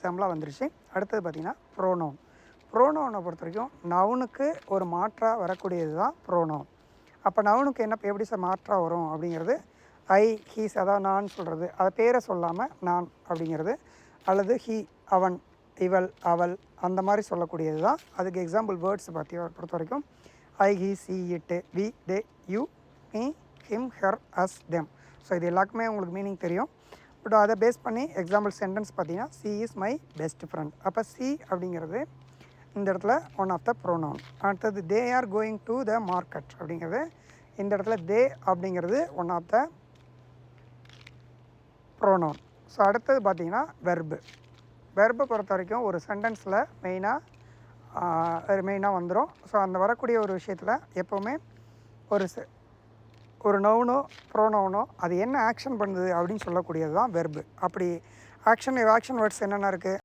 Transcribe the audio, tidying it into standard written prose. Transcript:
எக்ஸாம்பிளாக வந்துருச்சு. அடுத்தது பார்த்திங்கன்னா ப்ரோனவுன். ப்ரோனவுனை பொறுத்த வரைக்கும் நவுனுக்கு ஒரு மாற்றாக வரக்கூடியது தான் ப்ரோனவுன். அப்போ நவுனுக்கு என்ன எப்படி சார் மாற்றாக வரும் அப்படிங்கிறது ஐ, ஹீஸ், அதாவது நான் சொல்கிறது, அதை பேரை சொல்லாமல் நான் அப்படிங்கிறது, அல்லது ஹீ, அவன், இவள், அவள், அந்த மாதிரி சொல்லக்கூடியது தான். அதுக்கு எக்ஸாம்பிள் வேர்ட்ஸ் பொறுத்த வரைக்கும் I, he, she, it, we, they, you, me, him, her, us, them. So இது எல்லாருக்குமே உங்களுக்கு மீனிங் தெரியும். பட் அதை பேஸ் பண்ணி எக்ஸாம்பிள் சென்டென்ஸ் பார்த்தீங்கன்னா she is my best friend. அப்போ சி அப்படிங்கிறது இந்த இடத்துல ஒன் ஆஃப் த ப்ரோனவுன். அடுத்தது they are going to the market அப்படிங்கிறது இந்த இடத்துல தே அப்படிங்கிறது one of the pronoun. So அடுத்தது பார்த்திங்கன்னா வெர்பை பொறுத்த வரைக்கும் ஒரு சென்டென்ஸில் மெயினாக வந்துடும். ஸோ அந்த வரக்கூடிய ஒரு விஷயத்தில் எப்போவுமே ஒரு நவுனோ ப்ரோனவுனோ அது என்ன ஆக்ஷன் பண்ணுது அப்படின்னு சொல்லக்கூடியது தான் வெர்பு. அப்படி ஆக்ஷன் வேர்ட்ஸ் என்னென்ன இருக்குது?